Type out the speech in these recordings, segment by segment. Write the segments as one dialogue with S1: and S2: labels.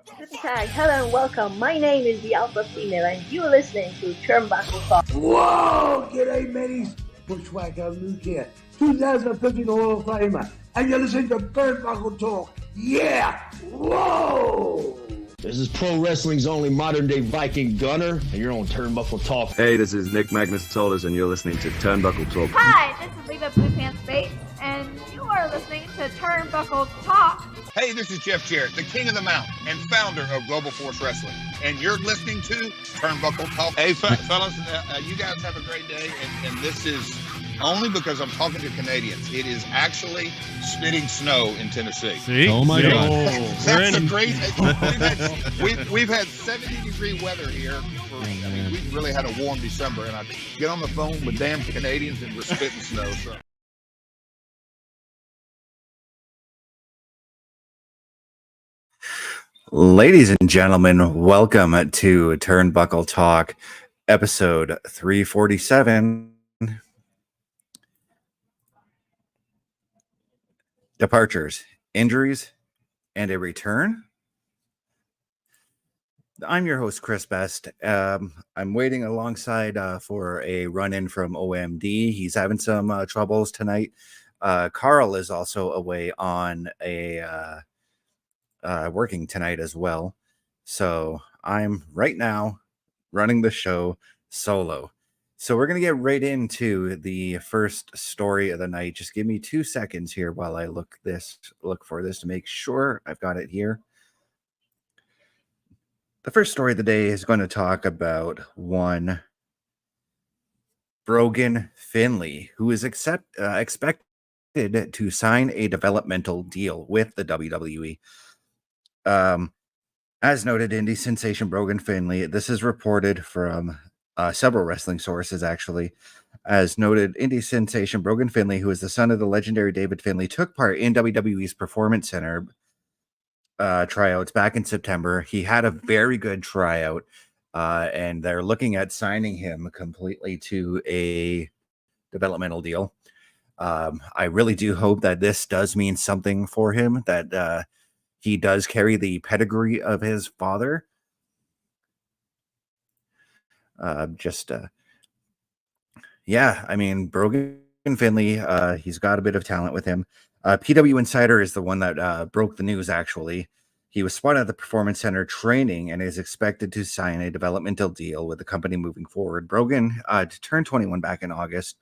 S1: Guten Tag, hello and welcome. My name is the Alpha Female and you're listening to Turnbuckle Talk.
S2: Whoa! G'day, mateys. Bushwhacker Luke here, 2015 Hall of Famer, and you're listening to Turnbuckle Talk. Yeah! Whoa!
S3: This is pro wrestling's only modern-day Viking Gunner, and you're on Turnbuckle Talk.
S4: Hey, this is Nick Magnus Solis, and you're listening to Turnbuckle Talk.
S5: Hi, this is Leva Blue Pants Bates, and you are listening to Turnbuckle Talk.
S6: Hey, this is Jeff Jarrett, the king of the mountain and founder of Global Force Wrestling, and you're listening to Turnbuckle Talk. Hey, fellas, you guys have a great day, and this is only because I'm talking to Canadians. It is actually spitting snow in Tennessee.
S7: See? Oh my God!
S6: That's a crazy. We've had 70-degree weather here. We've really had a warm December, and I get on the phone with damn Canadians, and we're spitting snow. So.
S8: Ladies and gentlemen, welcome to Turnbuckle Talk, episode 347. Departures, injuries, and a return. I'm your host, Chris Best. I'm waiting alongside for a run-in from OMD. He's having some troubles tonight. Carl is also away on a working tonight as well. So I'm right now running the show solo. So we're going to get right into the first story of the night. Just give me 2 seconds here while I look for this to make sure I've got it here. The first story of the day is going to talk about one Brogan Finlay, who is expected to sign a developmental deal with the WWE. As noted, indie sensation Brogan Finlay, this is reported from several wrestling sources, actually. As noted, indie sensation Brogan Finlay, who is the son of the legendary David Finlay, took part in WWE's Performance Center tryouts back in September. He had a very good tryout, and they're looking at signing him completely to a developmental deal. I really do hope that this does mean something for him, that he does carry the pedigree of his father. Yeah, I mean, Brogan Finlay, he's got a bit of talent with him. PW Insider is the one that broke the news, actually. He was spotted at the Performance Center training and is expected to sign a developmental deal with the company moving forward. Brogan turned 21 back in August,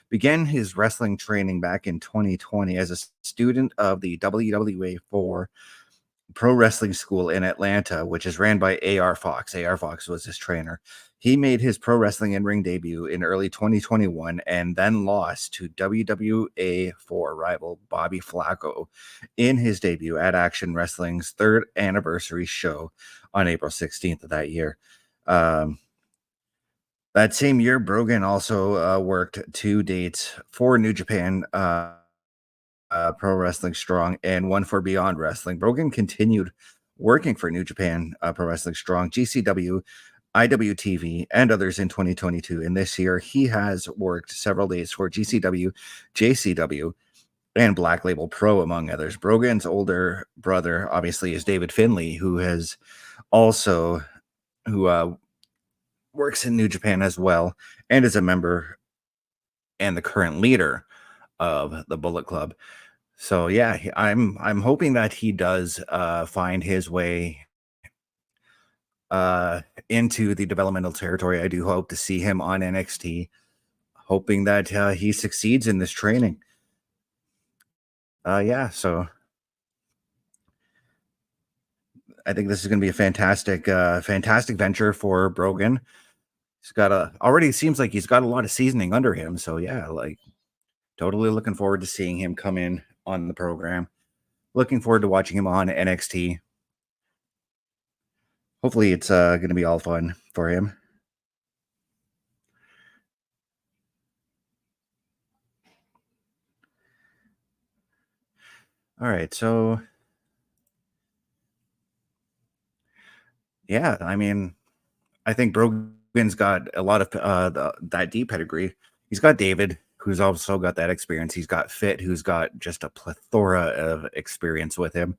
S8: began his wrestling training back in 2020 as a student of the WWA 4 Pro Wrestling School in Atlanta, which is ran by A.R. Fox. A.R. Fox was his trainer. He made his pro wrestling in-ring debut in early 2021 and then lost to WWA 4 rival Bobby Flacco in his debut at Action Wrestling's third anniversary show on April 16th of that year. That same year, Brogan also worked 2 dates for New Japan Pro Wrestling Strong and one for Beyond Wrestling. Brogan continued working for New Japan Pro Wrestling Strong, GCW, IWTV, and others in 2022. And this year, he has worked several days for GCW, JCW, and Black Label Pro, among others. Brogan's older brother, obviously, is David Finlay, who works in New Japan as well, and is a member and the current leader of the Bullet Club. So yeah, I'm hoping that he does find his way into the developmental territory. I do hope to see him on NXT, hoping that he succeeds in this training. So I think this is going to be a fantastic venture for Brogan. He's got already seems like he's got a lot of seasoning under him. So yeah, like totally looking forward to seeing him come in on the program. Looking forward to watching him on NXT. Hopefully it's going to be all fun for him. All right, so yeah, I mean, I think Brogan's got a lot of that deep pedigree. He's got David, who's also got that experience. He's got Fit, who's got just a plethora of experience with him.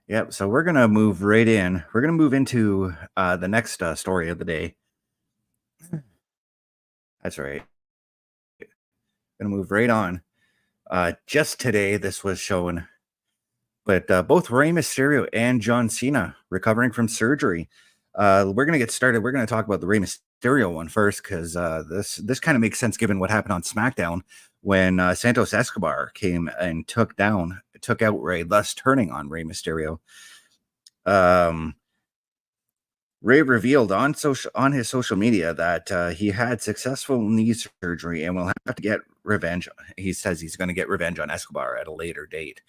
S8: Yep. So we're gonna move right in. We're gonna move into the next story of the day. That's right. Gonna move right on. Just today, this was shown, but both Rey Mysterio and John Cena recovering from surgery. We're gonna get started. We're gonna talk about the Rey Mysterio one first because this kind of makes sense given what happened on SmackDown when Santos Escobar came and took out Rey, thus turning on Rey Mysterio. Ray revealed on his social media that he had successful knee surgery and will have to get revenge. He says he's going to get revenge on Escobar at a later date.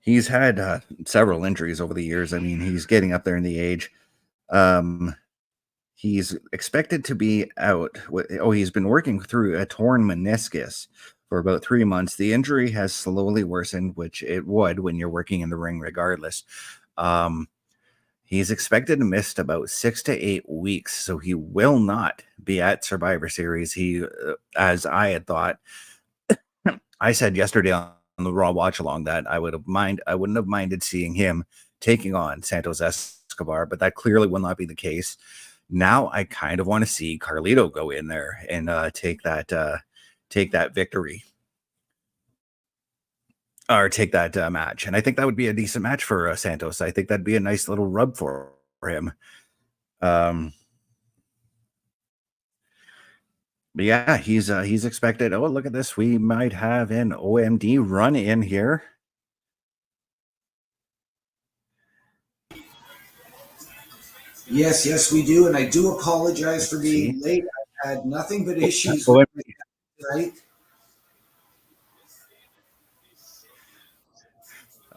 S8: He's had several injuries over the years. I mean, he's getting up there in the age. He's expected to be out. He's been working through a torn meniscus for about 3 months. The injury has slowly worsened, which it would when you're working in the ring regardless. He's expected to miss about 6 to 8 weeks, so he will not be at Survivor Series. As I had thought, I said yesterday on the Raw Watch Along that I wouldn't have minded seeing him taking on Santos Escobar, but that clearly will not be the case. Now I kind of want to see Carlito go in there and take that victory or take that match. And I think that would be a decent match for Santos. I think that'd be a nice little rub for him. But yeah, he's expected. Oh, look at this. We might have an OMD run in here.
S2: Yes, we do. And I do apologize for being late. I had nothing but issues with tonight.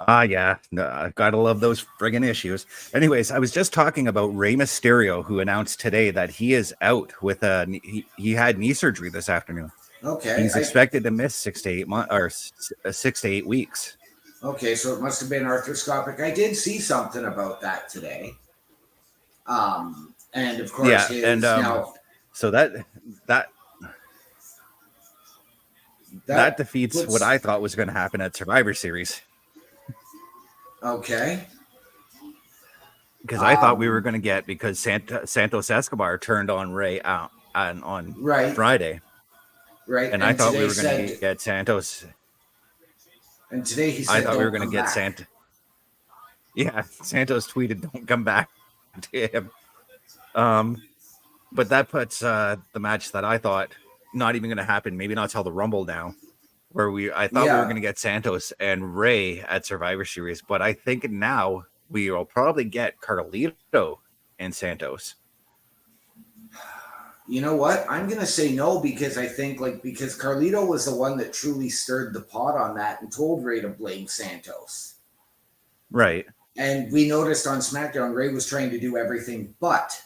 S8: Yeah, no, gotta love those friggin' issues. Anyways, I was just talking about Rey Mysterio, who announced today that he is out with he had knee surgery this afternoon.
S2: Okay.
S8: He's expected to miss 6 to 8 months or 6 to 8 weeks.
S2: Okay, so it must have been arthroscopic. I did see something about that today. And of course,
S8: so that defeats what I thought was going to happen at Survivor Series.
S2: Okay.
S8: Because I thought we were going to get, because Santos Escobar turned on Rey on Friday.
S2: Right.
S8: And I thought we were going to get Santos.
S2: And today he said,
S8: I thought we were going to get Santos. Yeah, Santos tweeted, "Don't come back," to him. But that puts the match that I thought not even going to happen, maybe not till the Rumble now, where I thought we were going to get Santos and Rey at Survivor Series, but I think now we will probably get Carlito and Santos.
S2: You know what? I'm going to say no, because I think because Carlito was the one that truly stirred the pot on that and told Rey to blame Santos.
S8: Right.
S2: And we noticed on SmackDown, Rey was trying to do everything but.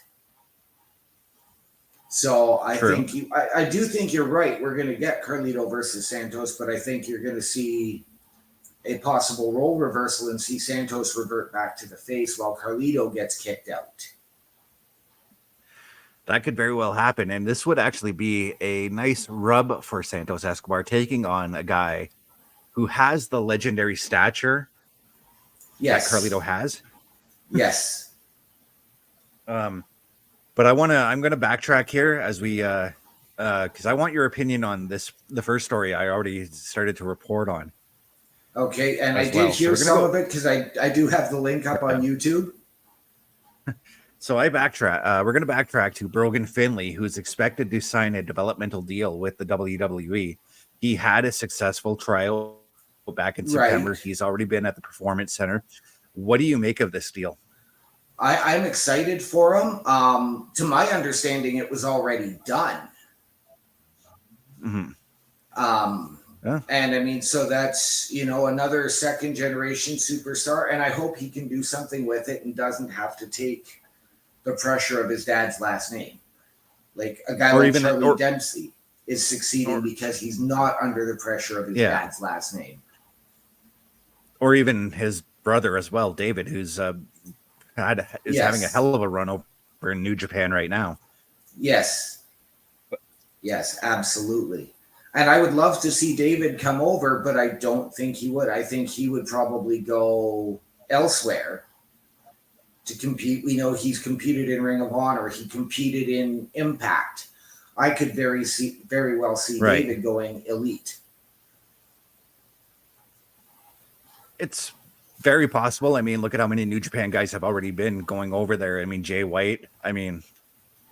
S2: So I do think you're right. We're going to get Carlito versus Santos, but I think you're going to see a possible role reversal and see Santos revert back to the face while Carlito gets kicked out.
S8: That could very well happen. And this would actually be a nice rub for Santos Escobar, taking on a guy who has the legendary stature that Carlito has.
S2: Yes.
S8: But I'm going to backtrack here as we, because I want your opinion on the first story I already started to report on.
S2: Okay. And I did hear some of it because I do have the link up on YouTube.
S8: So I backtrack. We're going to backtrack to Brogan Finlay, who's expected to sign a developmental deal with the WWE. He had a successful trial back in September. Right. He's already been at the Performance Center. What do you make of this deal?
S2: I'm excited for him. To my understanding, it was already done.
S8: Mm-hmm.
S2: And I mean, so that's, another second generation superstar. And I hope he can do something with it and doesn't have to take the pressure of his dad's last name. Like a guy like Charlie Dempsey is succeeding because he's not under the pressure of his dad's last name.
S8: Or even his brother as well, David, who's having a hell of a run over in New Japan right now.
S2: Yes, absolutely. And I would love to see David come over, but I don't think he would. I think he would probably go elsewhere to compete. We know he's competed in Ring of Honor. He competed in Impact. I could very well see David going Elite.
S8: It's very possible. I mean, look at how many New Japan guys have already been going over there. I mean, Jay White. I mean,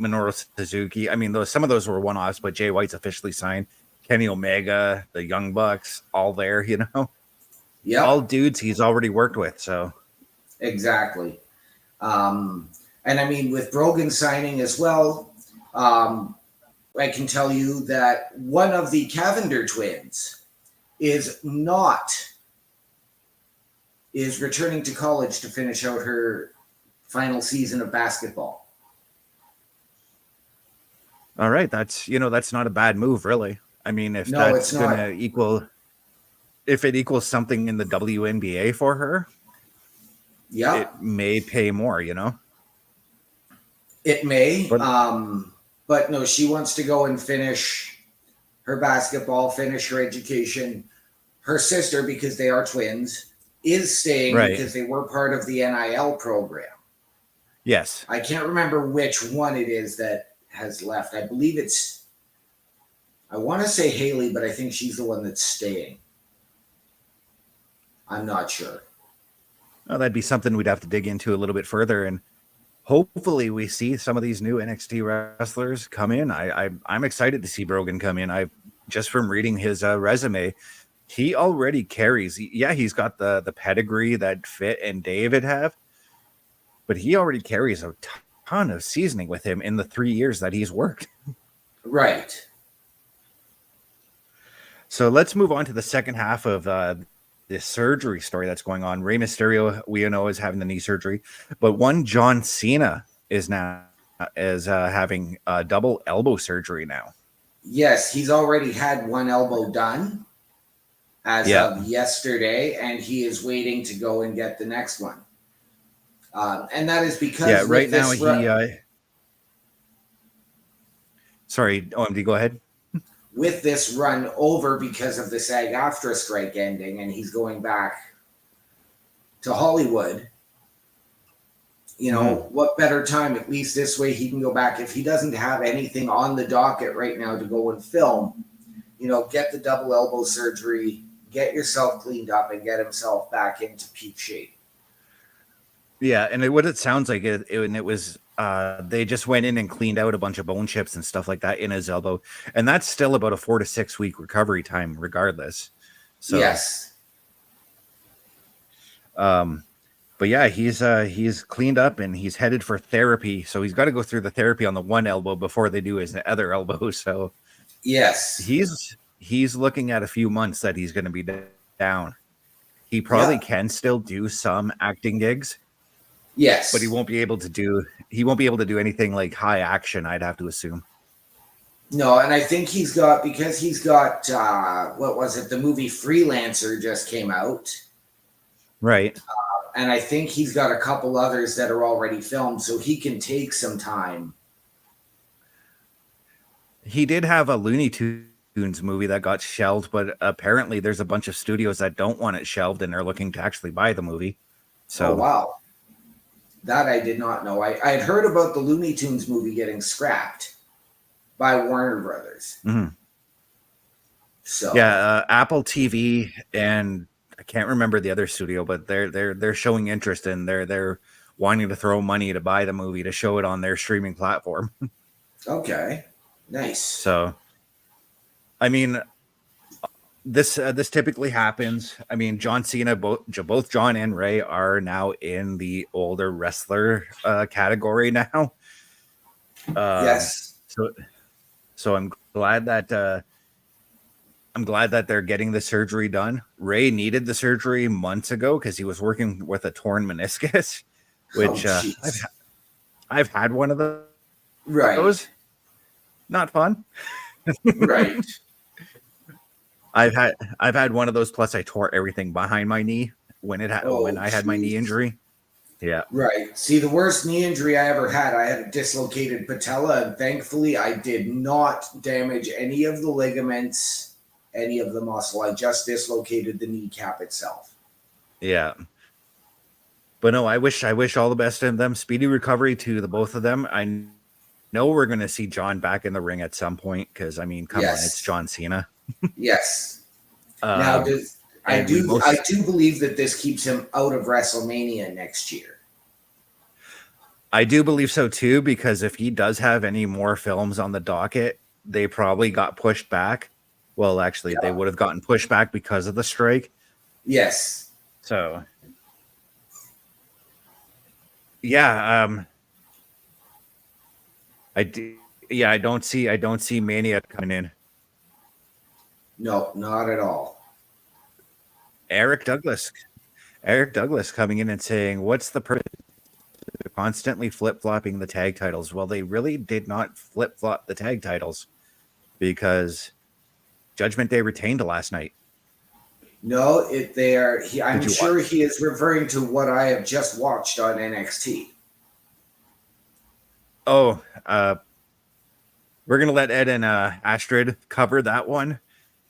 S8: Minoru Suzuki. I mean, some of those were one-offs, but Jay White's officially signed. Kenny Omega, the Young Bucks, all there, you know?
S2: Yeah.
S8: All dudes he's already worked with, so.
S2: Exactly. And I mean, with Brogan signing as well, I can tell you that one of the Cavender twins is returning to college to finish out her final season of basketball.
S8: All right. That's not a bad move, really. I mean, if that's going to if it equals something in the WNBA for her, it may pay more, you know?
S2: It may. But no, she wants to go and finish her basketball, finish her education. Her sister, because they are twins, is staying because they were part of the NIL program.
S8: Yes.
S2: I can't remember which one it is that has left. I believe I want to say Haley, but I think she's the one that's staying. I'm not sure.
S8: Well, that'd be something we'd have to dig into a little bit further, and hopefully we see some of these new NXT wrestlers come in. I'm excited to see Brogan come in. I just from reading his resume, he already carries. Yeah, he's got the pedigree that Fit and David have, but he already carries a ton of seasoning with him in the 3 years that he's worked.
S2: Right.
S8: So let's move on to the second half of this surgery story that's going on. Rey Mysterio, we know, is having the knee surgery, but one John Cena is now having double elbow surgery now.
S2: Yes, he's already had one elbow done as of yesterday, and he is waiting to go and get the next one. And that is because
S8: right now he. Sorry, OMD, go ahead.
S2: With this run over because of the SAG-AFTRA strike ending, and he's going back to Hollywood. You know, what better time? At least this way he can go back. If he doesn't have anything on the docket right now to go and film, you know, get the double elbow surgery, get yourself cleaned up, and get himself back into peak shape.
S8: Yeah, and what it sounds like, it was they just went in and cleaned out a bunch of bone chips and stuff like that in his elbow, and that's still about a 4 to 6 week recovery time, regardless. So
S2: yes,
S8: but yeah, he's cleaned up and he's headed for therapy. So he's got to go through the therapy on the one elbow before they do his other elbow. So
S2: yes,
S8: he's looking at a few months that he's going to be down. He probably can still do some acting gigs.
S2: Yes,
S8: but he won't be able to do anything like high action, I'd have to assume.
S2: No, and I think he's got what was it? The movie Freelancer just came out.
S8: Right.
S2: And I think he's got a couple others that are already filmed, so he can take some time.
S8: He did have a Looney Tunes movie that got shelved, but apparently there's a bunch of studios that don't want it shelved and they're looking to actually buy the movie. So
S2: wow. That I did not know. I had heard about the Looney Tunes movie getting scrapped by Warner Brothers.
S8: Mm-hmm.
S2: So
S8: yeah, Apple TV and I can't remember the other studio, but they're showing interest and they're wanting to throw money to buy the movie to show it on their streaming platform.
S2: Okay, nice.
S8: So, I mean, this typically happens. I mean, John Cena, both John and Ray are now in the older wrestler category now.
S2: Yes.
S8: So I'm glad that they're getting the surgery done. Ray needed the surgery months ago because he was working with a torn meniscus, which I've had one of those.
S2: Right.
S8: Not fun.
S2: Right.
S8: I've had one of those. Plus, I tore everything behind my knee when I had my knee injury. Yeah.
S2: Right. See, the worst knee injury I ever had, I had a dislocated patella, and thankfully, I did not damage any of the ligaments any of the muscle. I just dislocated the kneecap itself.
S8: Yeah. But no, I wish all the best to them. Speedy recovery to the both of them. I know we're going to see John back in the ring at some point because, I mean, come on, it's John Cena.
S2: Yes. Now, I do believe that this keeps him out of WrestleMania next year.
S8: I do believe so too, because if he does have any more films on the docket, they probably got pushed back. Well, actually, they would have gotten pushed back because of the strike.
S2: Yes.
S8: So, yeah, I don't see Mania coming in.
S2: No, not at all.
S8: Eric Douglas coming in and saying, "What's the purpose of constantly flip-flopping the tag titles?" Well, they really did not flip-flop the tag titles because Judgment Day retained last night.
S2: No, I'm sure he is referring to what I have just watched on NXT.
S8: Oh, we're gonna let Ed and Astrid cover that one.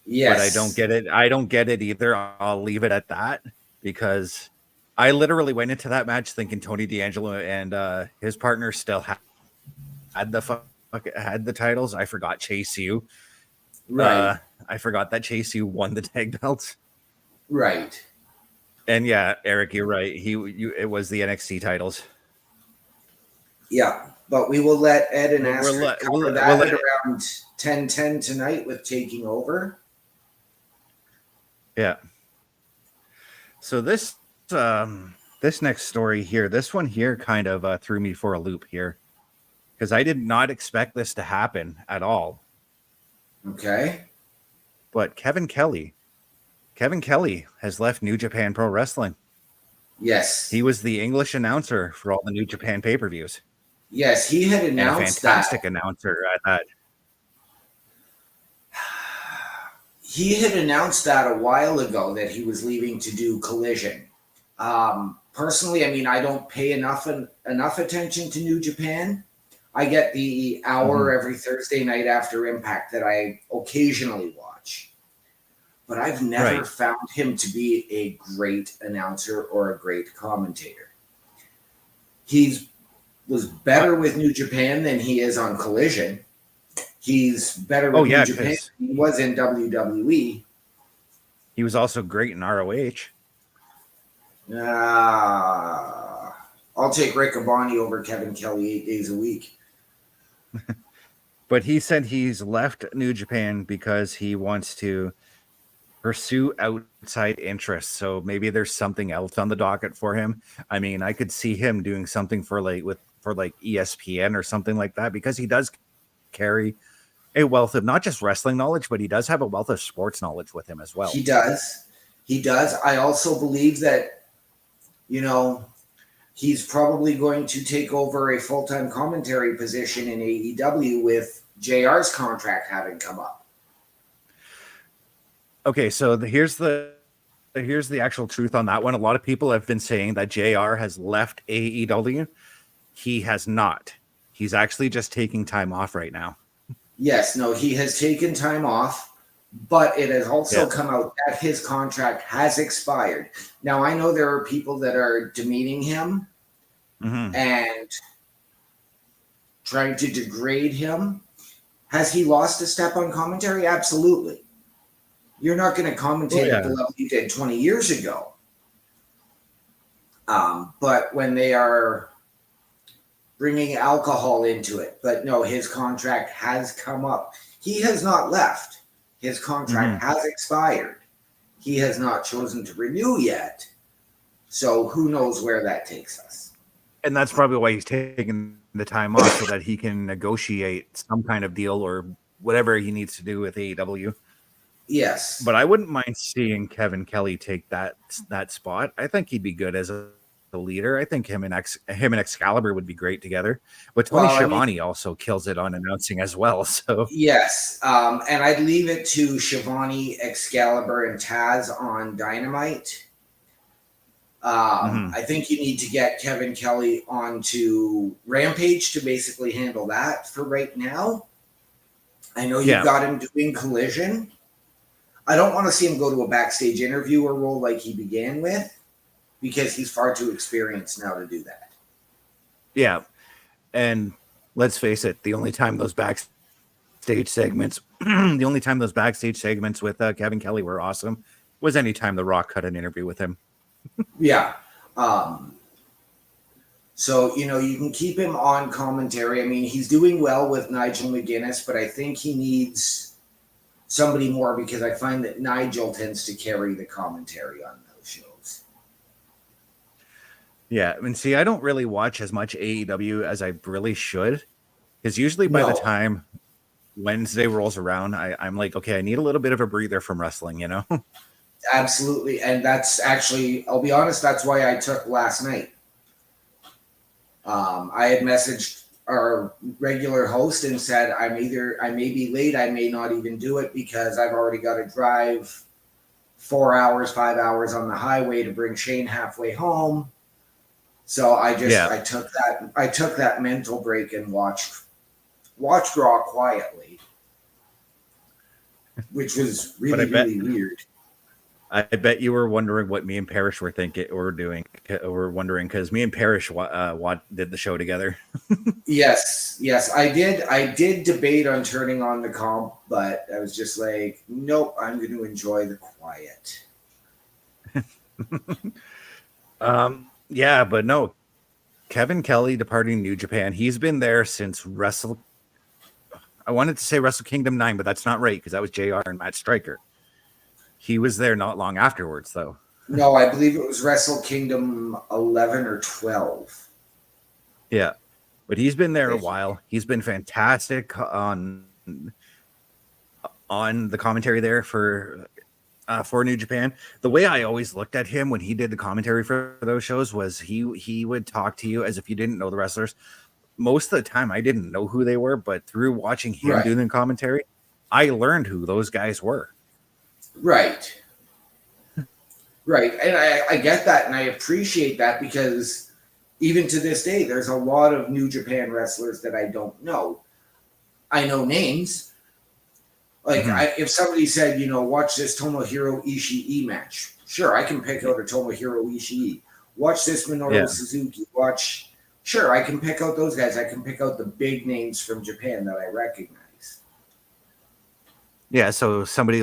S2: Yes,
S8: but I don't get it. I don't get it either. I'll leave it at that because I literally went into that match thinking Tony D'Angelo and his partner still had the titles. I forgot Chase U.
S2: Right.
S8: I forgot that Chase U won the tag belts.
S2: Right.
S8: And yeah, Eric, you're right. It was the NXT titles.
S2: Yeah, but we will let Ed and Astrid cover that at around 10:10 tonight with Taking Over.
S8: Yeah. So this next story here, this one here kind of threw me for a loop here because I did not expect this to happen at all.
S2: Okay.
S8: But Kevin Kelly has left New Japan Pro Wrestling.
S2: Yes.
S8: He was the English announcer for all the New Japan pay-per-views.
S2: Yes, he had announced
S8: and a fantastic announcer at that.
S2: He had announced that a while ago that he was leaving to do Collision. Personally, I mean, I don't pay enough attention to New Japan. I get the hour every Thursday night after Impact that I occasionally watch. But I've never found him to be a great announcer or a great commentator. He was better with New Japan than he is on Collision. He's better with New Japan than he was in WWE.
S8: He was also great in ROH.
S2: I'll take Rick Abani over Kevin Kelly 8 days a week.
S8: But he said he's left New Japan because he wants to pursue outside interests. So maybe there's something else on the docket for him. I mean, I could see him doing something for ESPN or something like that because he does carry a wealth of not just wrestling knowledge, but he does have a wealth of sports knowledge with him as well.
S2: He does. I also believe that, he's probably going to take over a full-time commentary position in AEW with JR's contract having come up.
S8: Okay, so here's the actual truth on that one. A lot of people have been saying that JR has left AEW. He has not. He's actually just taking time off right now.
S2: Yes, no, he has taken time off, but it has also come out that his contract has expired. Now, I know there are people that are demeaning him and trying to degrade him. Has he lost a step on commentary? Absolutely. You're not going to commentate at the level you did 20 years ago. But when they are bringing alcohol into it, but no, his contract has come up. He has not left. His contract has expired. He has not chosen to renew yet. So who knows where that takes us.
S8: And that's probably why he's taking the time off so that he can negotiate some kind of deal or whatever he needs to do with AEW.
S2: Yes.
S8: But I wouldn't mind seeing Kevin Kelly take that spot. I think he'd be good as a leader. I think him and Excalibur would be great together. But Tony Schiavone also kills it on announcing as well. So
S2: yes. And I'd leave it to Schiavone, Excalibur, and Taz on Dynamite. I think you need to get Kevin Kelly onto Rampage to basically handle that for right now. I know you've got him doing Collision. I don't want to see him go to a backstage interviewer role like he began with, because he's far too experienced now to do that.
S8: Yeah. And let's face it, the only time those backstage segments, with Kevin Kelly were awesome was anytime The Rock cut an interview with him.
S2: Yeah. So, you know, you can keep him on commentary. I mean, he's doing well with Nigel McGuinness, but I think he needs somebody more, because I find that Nigel tends to carry the commentary on those shows.
S8: Yeah. And see, I don't really watch as much AEW as I really should, because usually by the time Wednesday rolls around, I'm like, okay, I need a little bit of a breather from wrestling, you know?
S2: Absolutely. And that's actually, I'll be honest, that's why I took last night. I had messaged our regular host and said, I may be late, I may not even do it, because I've already got to drive 4 hours, 5 hours on the highway to bring Shane halfway home. So I took that mental break and watched Raw quietly, which was really weird.
S8: I bet you were wondering what me and Parrish were doing. We're wondering, because me and Parrish did the show together.
S2: Yes, I did. I did debate on turning on the comp, but I was just like, nope, I'm going to enjoy the quiet.
S8: Yeah, but no. Kevin Kelly departing New Japan. He's been there since I wanted to say Wrestle Kingdom 9, but that's not right, because that was JR and Matt Striker. He was there not long afterwards, though.
S2: No, I believe it was Wrestle Kingdom 11 or 12.
S8: Yeah, but he's been there a while. He's been fantastic on the commentary there for New Japan. The way I always looked at him when he did the commentary for those shows was he would talk to you as if you didn't know the wrestlers. Most of the time, I didn't know who they were, but through watching him do the commentary, I learned who those guys were. Right.
S2: And I get that, and I appreciate that, because even to this day, there's a lot of New Japan wrestlers that I don't know. I know names. Like, if somebody said, you know, watch this Tomohiro Ishii match, sure, I can pick out a Tomohiro Ishii. Watch this Minoru Suzuki. Sure, I can pick out those guys. I can pick out the big names from Japan that I recognize.
S8: Yeah, so if somebody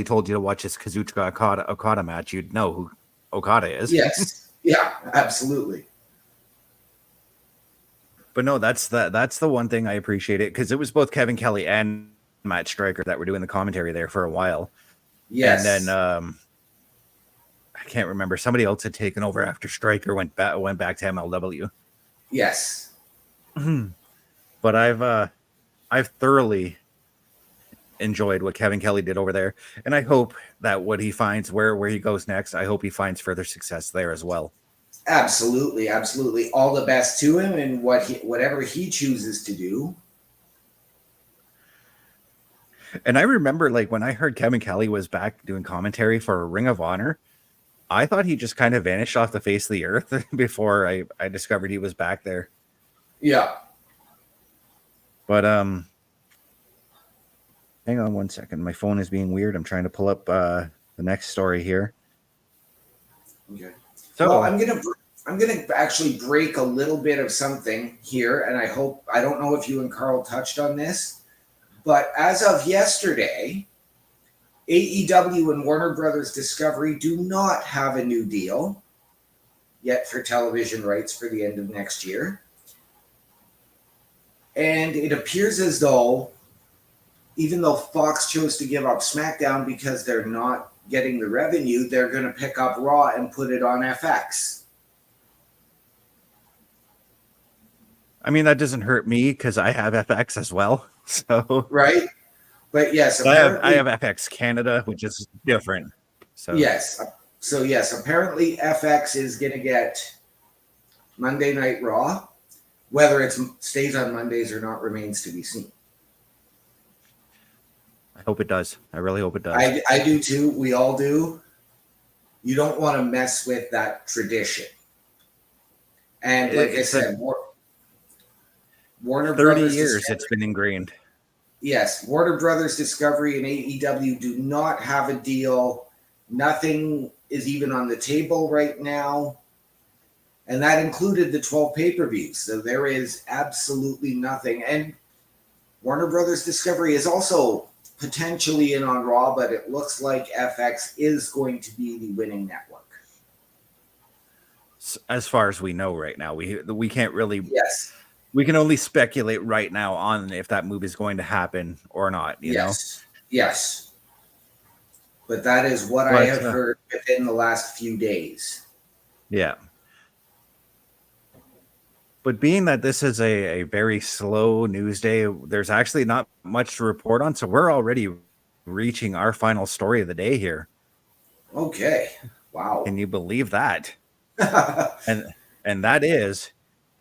S8: told you to watch this Kazuchika Okada match, you'd know who Okada is.
S2: Yes. Yeah, absolutely.
S8: But no, that's the one thing I appreciate it, because it was both Kevin Kelly and Matt Striker that were doing the commentary there for a while.
S2: Yes.
S8: And then I can't remember, somebody else had taken over after Striker went back to MLW.
S2: Yes.
S8: But I've thoroughly enjoyed what Kevin Kelly did over there, and I hope that what he finds where he goes next, I hope he finds further success there as well.
S2: Absolutely. All the best to him, and whatever he chooses to do.
S8: And I remember, like, when I heard Kevin Kelly was back doing commentary for Ring of Honor, I thought he just kind of vanished off the face of the earth before I discovered he was back there.
S2: Yeah.
S8: But hang on one second. My phone is being weird. I'm trying to pull up the next story here.
S2: Okay.
S8: So
S2: well, I'm gonna actually break a little bit of something here, and I don't know if you and Carl touched on this, but as of yesterday, AEW and Warner Brothers Discovery do not have a new deal yet for television rights for the end of next year. And it appears as though, even though Fox chose to give up SmackDown because they're not getting the revenue, they're going to pick up Raw and put it on FX.
S8: I mean, that doesn't hurt me because I have FX as well. So
S2: right. But yes,
S8: I have FX Canada, which is different. So
S2: yes. So yes, apparently FX is going to get Monday Night Raw. Whether it stays on Mondays or not remains to be seen.
S8: I hope it does. I really hope it does.
S2: I do too. We all do. You don't want to mess with that tradition. And like I said, Warner
S8: 30
S2: Brothers
S8: years it's been ingrained.
S2: Yes, Warner Brothers Discovery and AEW do not have a deal. Nothing is even on the table right now. And that included the 12 pay-per-views. So there is absolutely nothing. And Warner Brothers Discovery is also potentially in on Raw, but it looks like FX is going to be the winning network.
S8: As far as we know right now, we can't really.
S2: Yes.
S8: We can only speculate right now on if that move is going to happen or not. You know.
S2: Yes. But that is what I have heard within the last few days.
S8: Yeah. But being that this is a very slow news day, there's actually not much to report on. So we're already reaching our final story of the day here.
S2: Okay. Wow.
S8: Can you believe that? and that is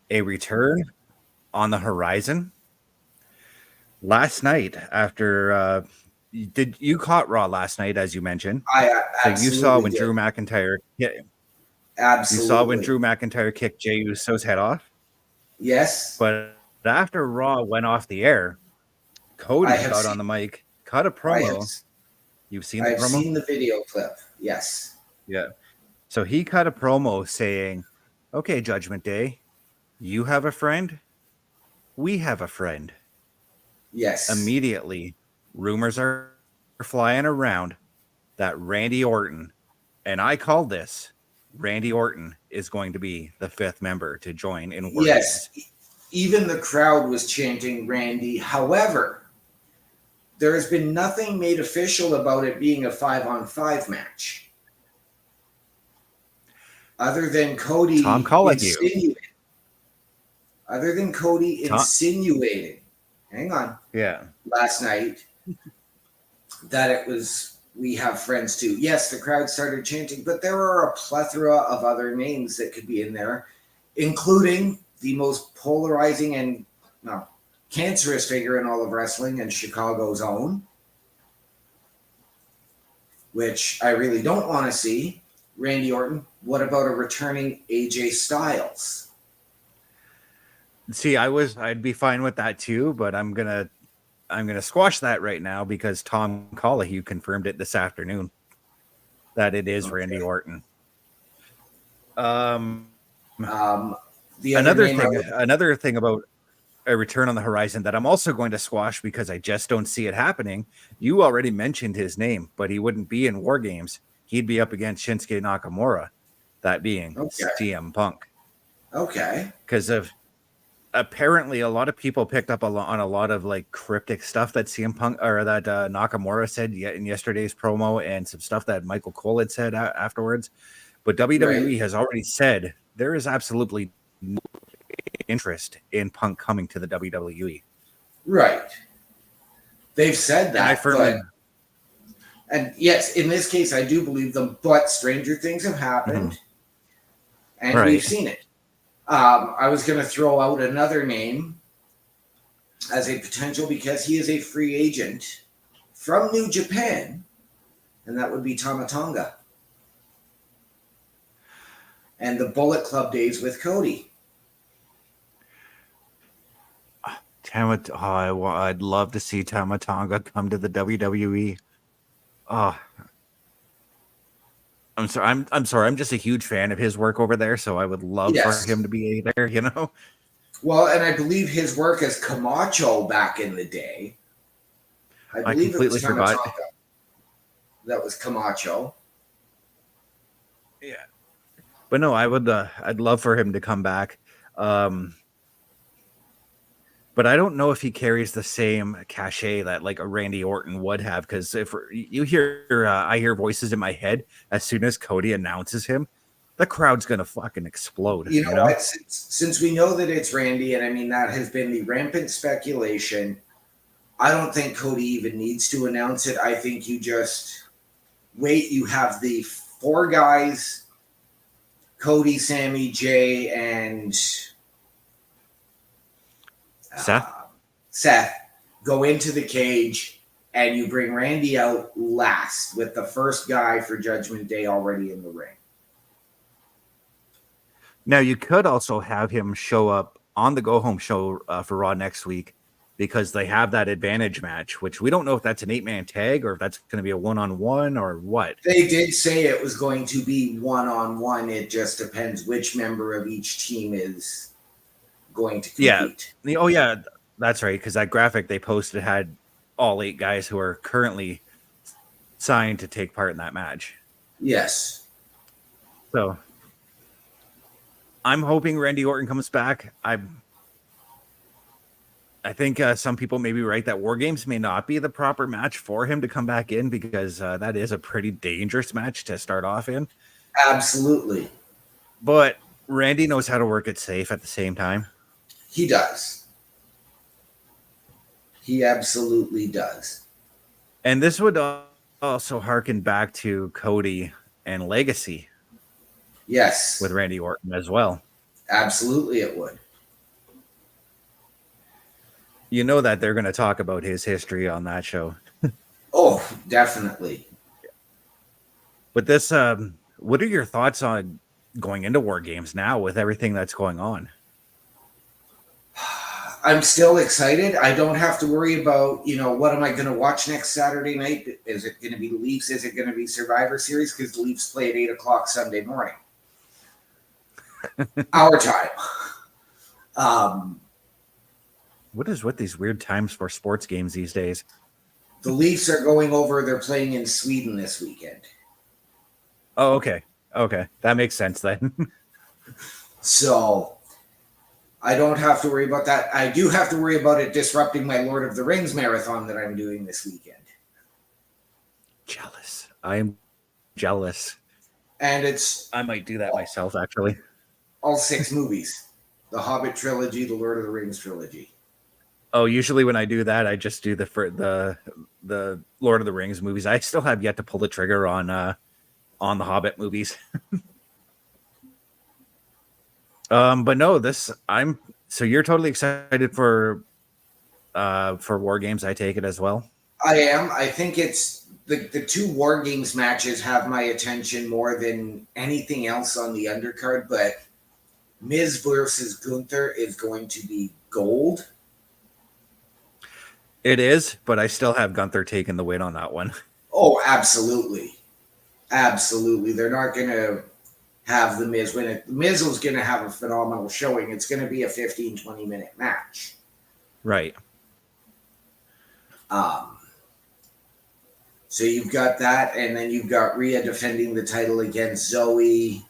S8: a return on the horizon. Last night, after you caught Raw last night, as you mentioned?
S2: So
S8: you saw when Drew McIntyre
S2: Absolutely.
S8: You saw when Drew McIntyre kicked Jey Uso's head off?
S2: Yes.
S8: But after Raw went off the air, Cody got on the mic, cut a promo. You've seen the promo? I've
S2: seen the video clip. Yes.
S8: Yeah. So he cut a promo saying, okay, Judgment Day, you have a friend. We have a friend.
S2: Yes.
S8: Immediately, rumors are flying around that Randy Orton, and I call this, Randy Orton is going to be the 5th member to join in War
S2: Yes. Games. Even the crowd was chanting Randy. However, there has been nothing made official about it being a 5-on-5 match. Other than Cody insinuating. Other than Cody insinuating. Hang on.
S8: Yeah.
S2: Last night that it was we have friends too. Yes, the crowd started chanting, but there are a plethora of other names that could be in there, including the most polarizing and cancerous figure in all of wrestling and Chicago's own, which I really don't want to see, Randy Orton. What about a returning AJ Styles?
S8: See, I'd be fine with that too, but I'm gonna squash that right now because Tom Collahue confirmed it this afternoon that it is Randy Orton. Another thing about a return on the horizon that I'm also going to squash because I just don't see it happening. You already mentioned his name, but he wouldn't be in War Games. He'd be up against Shinsuke Nakamura, that being CM Punk.
S2: Okay.
S8: Because of apparently a lot of people picked up on a lot of like cryptic stuff that CM Punk or that Nakamura said in yesterday's promo and some stuff that Michael Cole had said afterwards. But WWE has already said there is absolutely no interest in Punk coming to the WWE.
S2: Right. They've said that. And yes, in this case, I do believe them, but stranger things have happened. And we've seen it. I was going to throw out another name as a potential because he is a free agent from New Japan, and that would be Tama Tonga. And the Bullet Club days with Cody.
S8: I'd love to see Tama Tonga come to the WWE. Oh, I'm sorry. I'm sorry. I'm just a huge fan of his work over there, so I would love for him to be there. You know.
S2: Well, and I believe his work as Camacho back in the day. I believe
S8: completely
S2: it was
S8: forgot.
S2: That was Camacho.
S8: Yeah, but no, I would. I'd love for him to come back. But I don't know if he carries the same cachet that like a Randy Orton would have. Because if you hear, I hear voices in my head as soon as Cody announces him, the crowd's gonna fucking explode.
S2: You know? What? Since we know that it's Randy, and I mean that has been the rampant speculation, I don't think Cody even needs to announce it. I think you just wait. You have the 4 guys: Cody, Jay, and Seth go into the cage, and you bring Randy out last with the first guy for Judgment Day already in the ring.
S8: Now, you could also have him show up on the go-home show for Raw next week, because they have that advantage match, which we don't know if that's an 8-man tag or if that's going to be a 1-on-1 or what.
S2: They did say it was going to be 1-on-1. It just depends which member of each team is going to compete.
S8: Yeah. Oh, yeah. That's right. Because that graphic they posted had all 8 guys who are currently signed to take part in that match.
S2: Yes.
S8: So I'm hoping Randy Orton comes back. I think some people may be right that War Games may not be the proper match for him to come back in, because that is a pretty dangerous match to start off in.
S2: Absolutely.
S8: But Randy knows how to work it safe at the same time.
S2: He does. He absolutely does.
S8: And this would also harken back to Cody and Legacy.
S2: Yes.
S8: With Randy Orton as well.
S2: Absolutely it would.
S8: You know that they're going to talk about his history on that show.
S2: Oh, definitely.
S8: But this, what are your thoughts on going into War Games now with everything that's going on?
S2: I'm still excited. I don't have to worry about, what am I going to watch next Saturday night? Is it going to be the Leafs? Is it going to be Survivor Series? Because the Leafs play at 8 o'clock Sunday morning. Our time.
S8: What is with these weird times for sports games these days?
S2: The Leafs are going over. They're playing in Sweden this weekend.
S8: Oh, okay. Okay. That makes sense then.
S2: So I don't have to worry about that. I do have to worry about it disrupting my Lord of the Rings marathon that I'm doing this weekend.
S8: Jealous. I am jealous.
S2: And
S8: I might do that myself, actually.
S2: All 6 movies. The Hobbit trilogy, the Lord of the Rings trilogy.
S8: Oh, usually when I do that, I just do the Lord of the Rings movies. I still have yet to pull the trigger on the Hobbit movies. But no, so you're totally excited for War Games, I take it as well.
S2: I am. I think it's the 2 War Games matches have my attention more than anything else on the undercard, but Miz versus Gunther is going to be gold.
S8: It is, but I still have Gunther taking the win on that one.
S2: Oh, absolutely. Absolutely. They're not going to have the Miz win it. The Miz was going to have a phenomenal showing. It's going to be a 15, 20-minute match.
S8: Right.
S2: So you've got that, and then you've got Rhea defending the title against Zoe.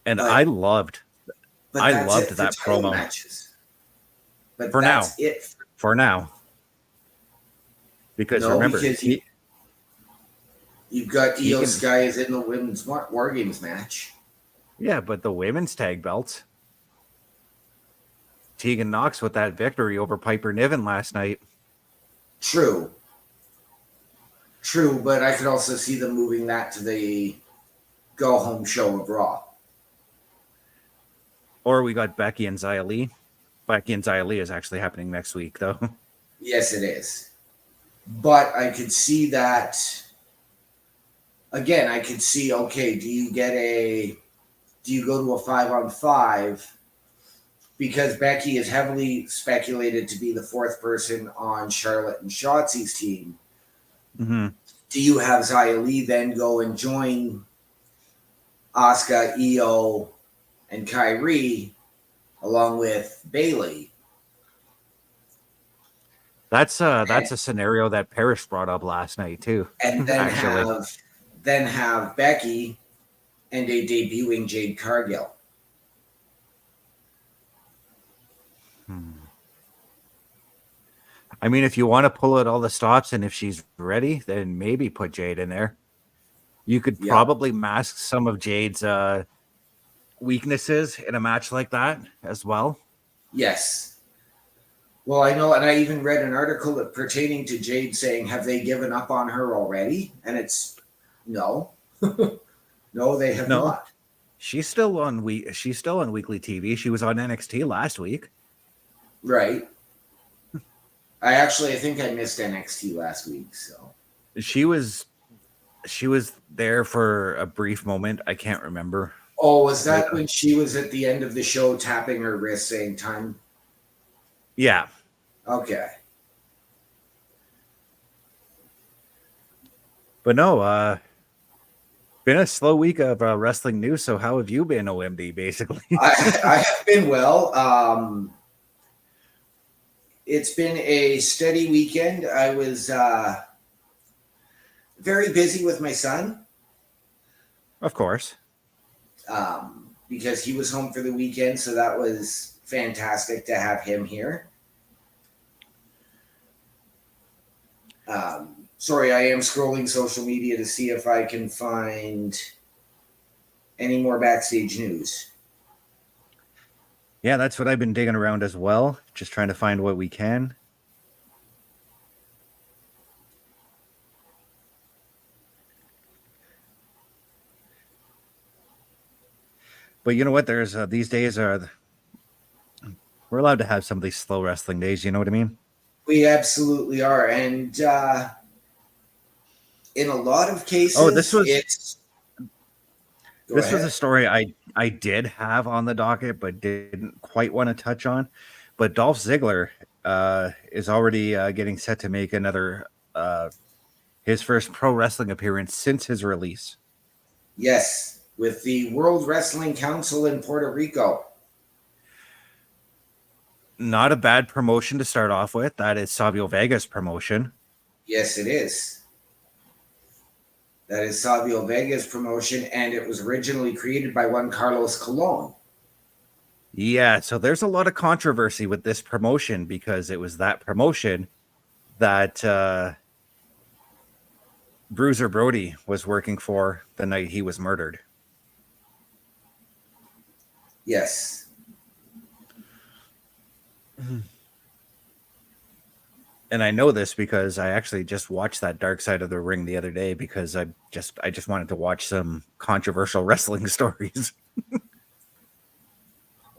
S8: And I loved that promo.
S2: Matches. But
S8: for
S2: that's
S8: now.
S2: It
S8: for now. Because remember,
S2: you've got Io Sky is in the women's War Games match.
S8: Yeah, but the women's tag belts. Tegan Knox with that victory over Piper Niven last night.
S2: True, but I could also see them moving that to the go-home show of Raw.
S8: Or we got Becky and Xia Li. Becky and Xia Li is actually happening next week, though.
S2: Yes, it is. But I could see that. Again, I could see, okay, do you go to a 5-on-5? Because Becky is heavily speculated to be the 4th person on Charlotte and Shotzi's team.
S8: Mm-hmm.
S2: Do you have Xia Li then go and join Asuka, Io, and Kyrie along with Bayley?
S8: That's a scenario that Parrish brought up last night too.
S2: And then have Becky and a debuting Jade Cargill.
S8: I mean, if you want to pull out all the stops and if she's ready, then maybe put Jade in there. You could probably mask some of Jade's weaknesses in a match like that as well. Yes.
S2: Well, I know, and I even read an article pertaining to Jade saying, have they given up on her already? And it's no. No, they have not.
S8: She's still on weekly TV. She was on NXT last week.
S2: Right. I think I missed NXT last week, so.
S8: She was there for a brief moment. I can't remember.
S2: Oh, was that when she was at the end of the show tapping her wrist saying time?
S8: Yeah.
S2: Okay.
S8: But no, been a slow week of wrestling news. So how have you been, OMD, basically?
S2: I have been well. It's been a steady weekend. I was very busy with my son.
S8: Of course.
S2: Because he was home for the weekend, so that was fantastic to have him here. Sorry, I am scrolling social media to see if I can find any more backstage news.
S8: Yeah, that's what I've been digging around as well. Just trying to find what we can. But you know what? There's these days we're allowed to have some of these slow wrestling days. You know what I mean?
S2: We absolutely are, and in a lot of cases,
S8: this was
S2: a
S8: a story I did have on the docket, but didn't quite want to touch on. But Dolph Ziggler is already getting set to make another his first pro wrestling appearance since his release.
S2: Yes, with the World Wrestling Council in Puerto Rico.
S8: Not a bad promotion to start off with. That is Savio Vega's promotion.
S2: Yes, it is. That is Savio Vega's promotion, and it was originally created by one Carlos Colon.
S8: Yeah, so there's a lot of controversy with this promotion because it was that promotion that Bruiser Brody was working for the night he was murdered.
S2: Yes.
S8: And I know this because I actually just watched that Dark Side of the Ring the other day because I just wanted to watch some controversial wrestling stories.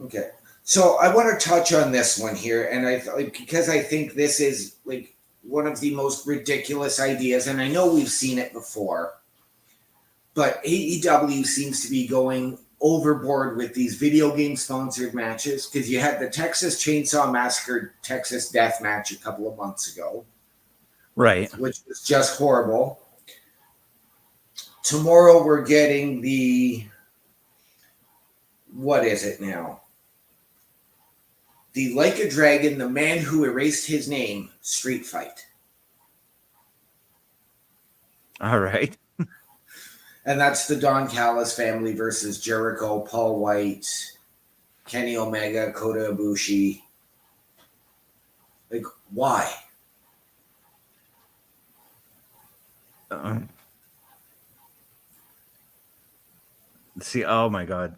S2: Okay. So I want to touch on this one here, and because I think this is like one of the most ridiculous ideas, and I know we've seen it before, but AEW seems to be going overboard with these video game sponsored matches, because you had the Texas Chainsaw Massacre Texas Death match a couple of months ago,
S8: Right.
S2: which was just horrible. Tomorrow we're getting what is it now? The Like a Dragon, the Man Who Erased His Name street fight.
S8: All right.
S2: And that's the Don Callis family versus Jericho, Paul White, Kenny Omega, Kota Ibushi. Like, why?
S8: See, oh my God.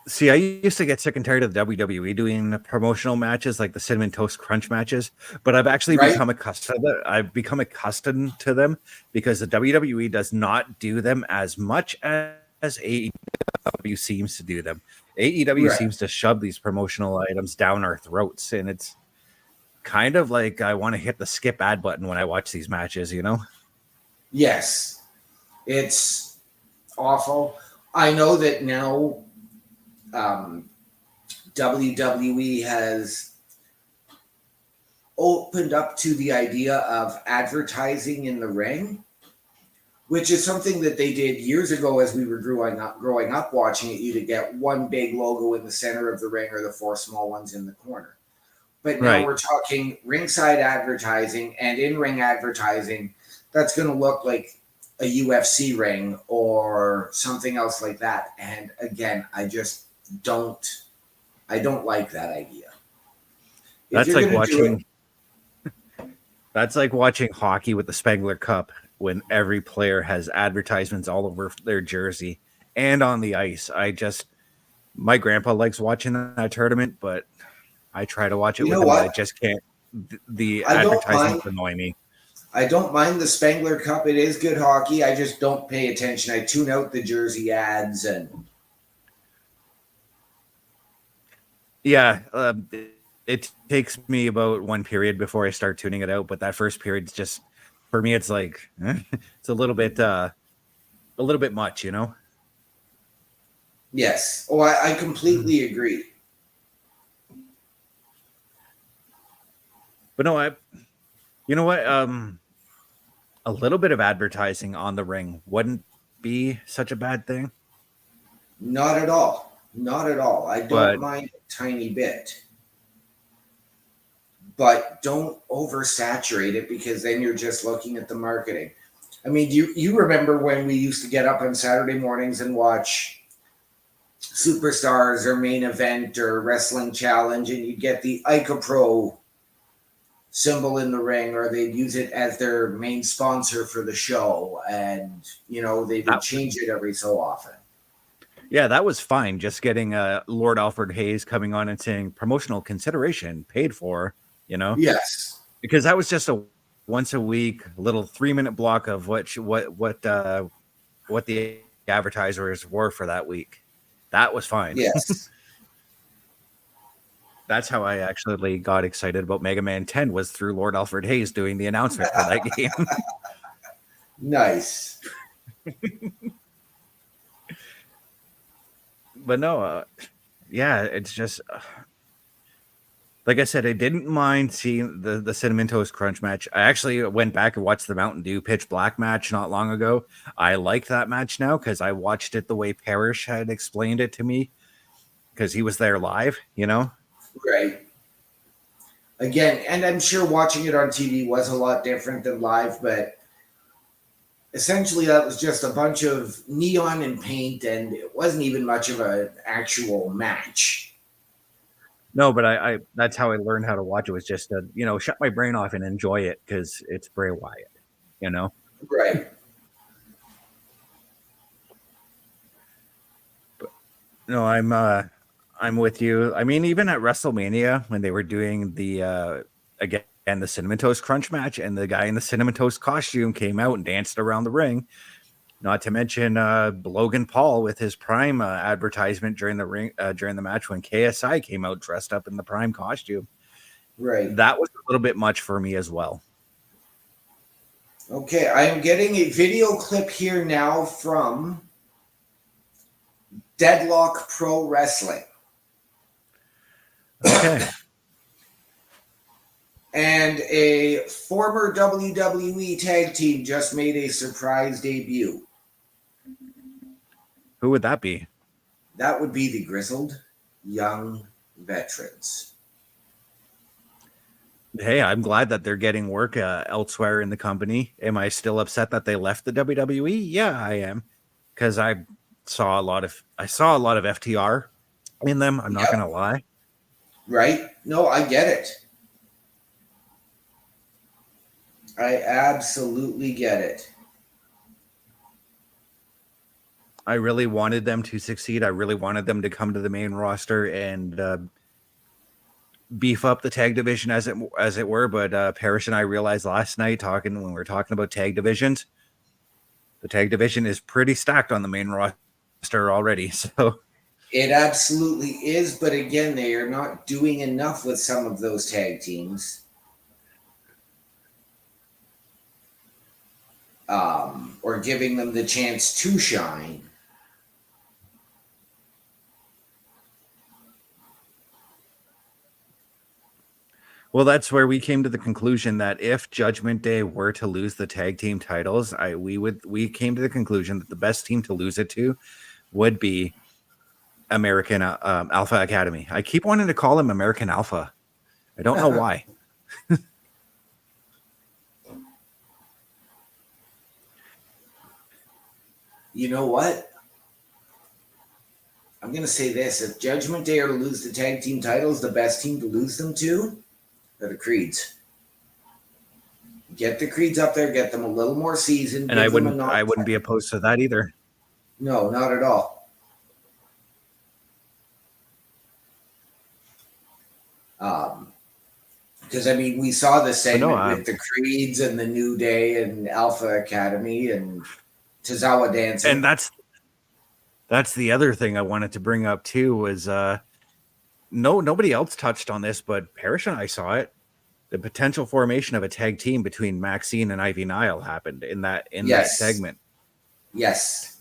S8: See, I used to get sick and tired of the WWE doing promotional matches like the Cinnamon Toast Crunch matches, but I've actually become accustomed to them because the WWE does not do them as much as AEW seems to do them. AEW seems to shove these promotional items down our throats, and it's kind of like I want to hit the skip ad button when I watch these matches, you know?
S2: Yes. It's awful. I know that now WWE has opened up to the idea of advertising in the ring, which is something that they did years ago as we were growing up watching it. You to get one big logo in the center of the ring or the four small ones in the corner. But now we're talking ringside advertising and in-ring advertising that's going to look like a UFC ring or something else like that. And again, I don't like that idea.
S8: That's like watching hockey with the Spengler Cup when every player has advertisements all over their jersey and on the ice. My grandpa likes watching that tournament, but I try to watch it with him, but I just can't. The advertisements annoy me.
S2: I don't mind the Spengler Cup. It is good hockey. I just don't pay attention. I tune out the jersey ads and.
S8: Yeah, it takes me about one period before I start tuning it out. But that first period's just, for me, it's like it's a little bit much, you know.
S2: Yes. Oh, I completely agree.
S8: But no, you know what? A little bit of advertising on the ring wouldn't be such a bad thing.
S2: Not at all. Not at all. I don't
S8: But
S2: mind a tiny bit. But don't oversaturate it, because then you're just looking at the marketing. I mean, you remember when we used to get up on Saturday mornings and watch Superstars or Main Event or Wrestling Challenge, and you'd get the Ica Pro symbol in the ring, or they'd use it as their main sponsor for the show, and they would change it every so often.
S8: Yeah, that was fine. Just getting Lord Alfred Hayes coming on and saying promotional consideration paid for,
S2: Yes,
S8: because that was just a once a week little 3-minute block of what the advertisers were for that week. That was fine.
S2: yes.
S8: That's how I actually got excited about Mega Man 10, was through Lord Alfred Hayes doing the announcement for that game.
S2: Nice.
S8: But no, yeah, it's just like I said, I didn't mind seeing the Cinnamon Toast Crunch match. I actually went back and watched the Mountain Dew Pitch Black match not long ago. I like that match now because I watched it the way Parrish had explained it to me, because he was there live,
S2: Right. Again, and I'm sure watching it on TV was a lot different than live, but essentially that was just a bunch of neon and paint, and it wasn't even much of an actual match.
S8: No, but I that's how I learned how to watch it, was just to, shut my brain off and enjoy it, because it's Bray Wyatt,
S2: Right.
S8: But no, I'm with you. I mean, even at WrestleMania, when they were doing the again the Cinnamon Toast Crunch match, and the guy in the Cinnamon Toast costume came out and danced around the ring. Not to mention Logan Paul with his Prime advertisement during the match, when KSI came out dressed up in the Prime costume.
S2: Right.
S8: That was a little bit much for me as well.
S2: Okay, I am getting a video clip here now from Deadlock Pro Wrestling.
S8: Okay.
S2: And a former WWE tag team just made a surprise debut.
S8: Who would that be?
S2: That would be the Grizzled Young Veterans.
S8: Hey, I'm glad that they're getting work elsewhere in the company. Am I still upset that they left the WWE? Yeah, I am, because I saw a lot of FTR in them. I'm not gonna lie.
S2: Right? No, I get it. I absolutely get it.
S8: I really wanted them to succeed. I really wanted them to come to the main roster and beef up the tag division, as it were. But Parrish and I realized last night, when we were talking about tag divisions, the tag division is pretty stacked on the main roster already. So
S2: it absolutely is. But again, they are not doing enough with some of those tag teams. Or giving them the chance to shine.
S8: Well, that's where we came to the conclusion that if Judgment Day were to lose the tag team titles, we came to the conclusion that the best team to lose it to would be American Alpha Academy. I keep wanting to call them American Alpha. I don't know why.
S2: You know what? I'm going to say this. If Judgment Day are to lose the tag team titles, the best team to lose them to are the Creeds. Get the Creeds up there, get them a little more seasoned.
S8: And I wouldn't be opposed to that either.
S2: No, not at all. Because, I mean, we saw the segment with the Creeds and the New Day and Alpha Academy and Tozawa dancing.
S8: And that's the other thing I wanted to bring up too, was nobody else touched on this, but Parrish and I saw it. The potential formation of a tag team between Maxine and Ivy Nile happened in that segment.
S2: Yes.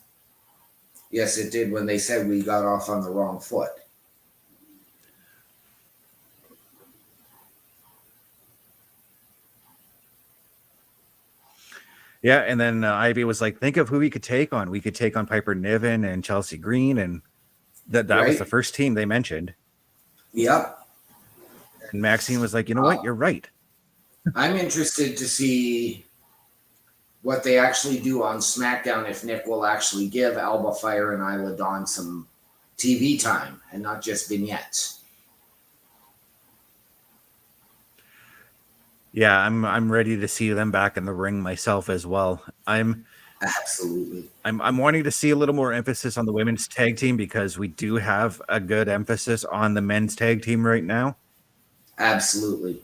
S2: Yes, it did, when they said we got off on the wrong foot.
S8: Yeah, and then Ivy was like, think of who we could take on. We could take on Piper Niven and Chelsea Green, and that was
S2: Right.
S8: the first team they mentioned.
S2: Yep.
S8: And Maxine was like, you know what? You're right.
S2: I'm interested to see what they actually do on SmackDown, if Nick will actually give Alba Fire and Isla Dawn some TV time and not just vignettes.
S8: Yeah, I'm ready to see them back in the ring myself as well.
S2: Absolutely.
S8: I'm wanting to see a little more emphasis on the women's tag team, because we do have a good emphasis on the men's tag team right now.
S2: Absolutely.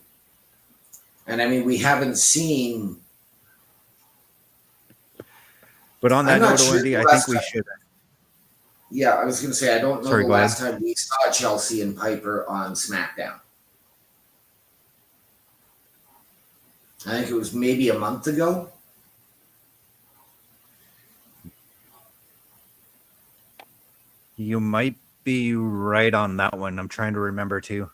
S2: And I mean, we haven't seen.
S8: But on that
S2: I'm not
S8: note,
S2: sure
S8: Wendy,
S2: the
S8: I
S2: last
S8: think we
S2: time-
S8: should.
S2: Yeah, I was going to say, I don't know
S8: Sorry,
S2: the
S8: go
S2: last
S8: ahead.
S2: time we saw Chelsea and Piper on SmackDown. I think it was maybe a month ago.
S8: You might be right on that one. I'm trying to remember too.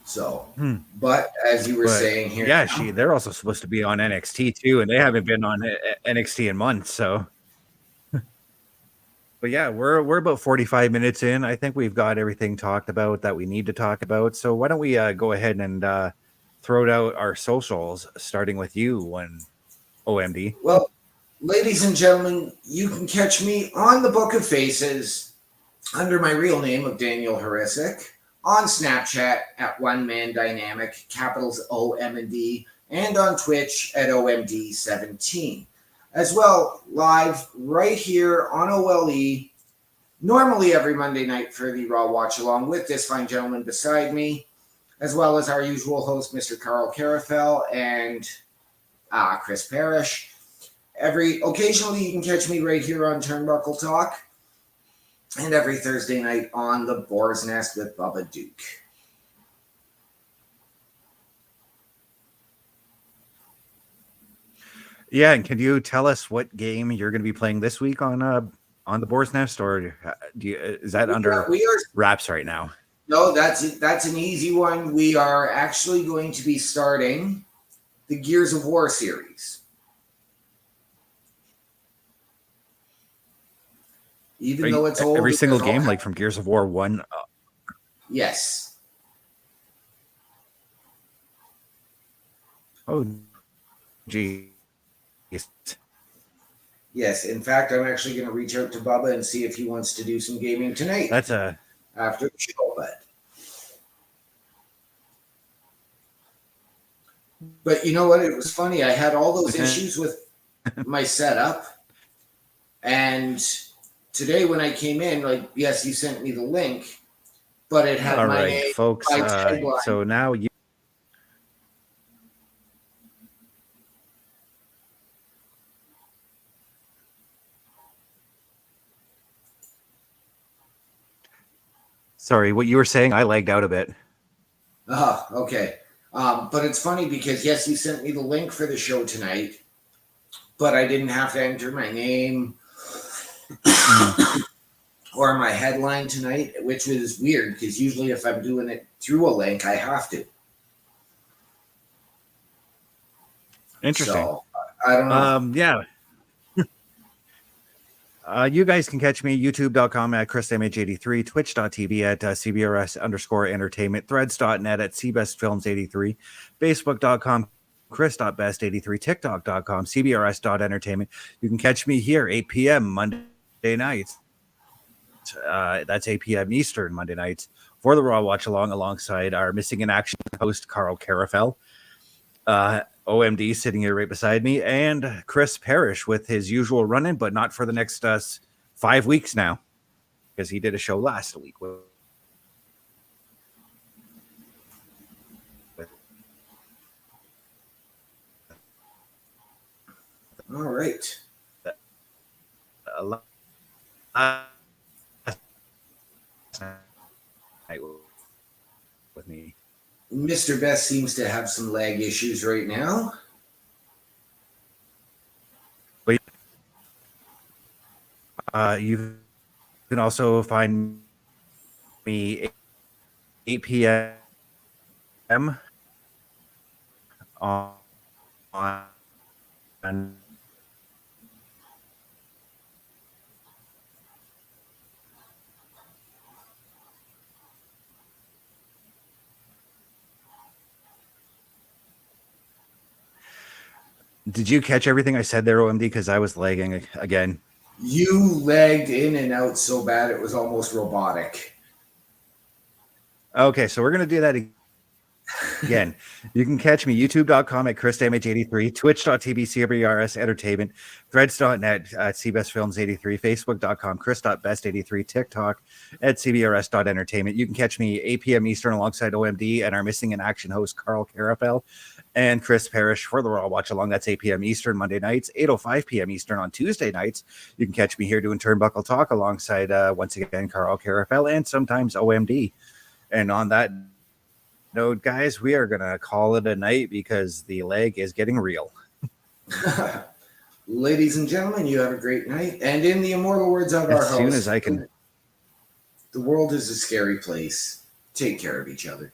S2: So, but as you were saying here,
S8: yeah, they're also supposed to be on NXT too, and they haven't been on NXT in months. So, but yeah, we're about 45 minutes in. I think we've got everything talked about that we need to talk about. So why don't we go ahead and throw out our socials, starting with you and OMD.
S2: Well, ladies and gentlemen, you can catch me on the Book of Faces under my real name of Daniel Horisic, on Snapchat at One Man Dynamic, capitals OM&D, and on Twitch at OMD17. As well, live right here on OLE, normally every Monday night for the Raw Watch Along with this fine gentleman beside me, as well as our usual host, Mr. Carl Carafel, and Chris Parrish. Occasionally you can catch me right here on Turnbuckle Talk, and every Thursday night on the Boar's Nest with Bubba Duke.
S8: Yeah, and can you tell us what game you're going to be playing this week on the Boar's Nest, or is that under wraps right now?
S2: No, that's an easy one. We are actually going to be starting the Gears of War series. Even though it's old,
S8: every single game, like from Gears of War 1.
S2: Yes.
S8: Oh, gee.
S2: Yes. In fact, I'm actually going to reach out to Bubba and see if he wants to do some gaming tonight.
S8: After
S2: the show, but you know what? It was funny. I had all those issues with my setup, and today when I came in, like, yes, you sent me the link, but it had my name,
S8: folks. So now you. Sorry, what you were saying, I lagged out a bit.
S2: Okay. But it's funny because, yes, you sent me the link for the show tonight, but I didn't have to enter my name or my headline tonight, which was weird because usually if I'm doing it through a link, I have to.
S8: Interesting.
S2: So, I don't know.
S8: Yeah. You guys can catch me youtube.com at ChrisMH83, twitch.tv at CBRS_entertainment, threads.net at CBestFilms83, Facebook.com Chris.best83, TikTok.com CBRS.entertainment. You can catch me here 8 p.m. Monday nights. That's 8 p.m. Eastern Monday nights for the Raw Watch Along alongside our Missing in Action host Carl Carafel. OMD sitting here right beside me, and Chris Parrish with his usual run-in, but not for the next 5 weeks now, because he did a show last week.
S2: All right.
S8: With me.
S2: Mr. Best seems to have some lag issues right now.
S8: But you can also find me 8 p.m. on man. Did you catch everything I said there, OMD? Because I was lagging again.
S2: You lagged in and out so bad it was almost robotic.
S8: Okay, so we're going to do that again. You can catch me youtube.com at ChrisDamage83, twitch.tv CBRS Entertainment, threads.net at CBestFilms83, facebook.com Chris.best83, TikTok at CBRS.entertainment. You can catch me 8 p.m. Eastern alongside OMD and our Missing in Action host Carl Carapel and Chris Parrish for the Raw Watch Along. That's 8 p.m. Eastern Monday nights, 8:05 p.m. Eastern on Tuesday nights. You can catch me here doing Turnbuckle Talk alongside, once again, Carl Carapel and sometimes OMD. And on that note, guys, we are going to call it a night because the leg is getting real.
S2: Ladies and gentlemen, you have a great night. And in the immortal words of our host,
S8: as soon as I can.
S2: The world is a scary place. Take care of each other.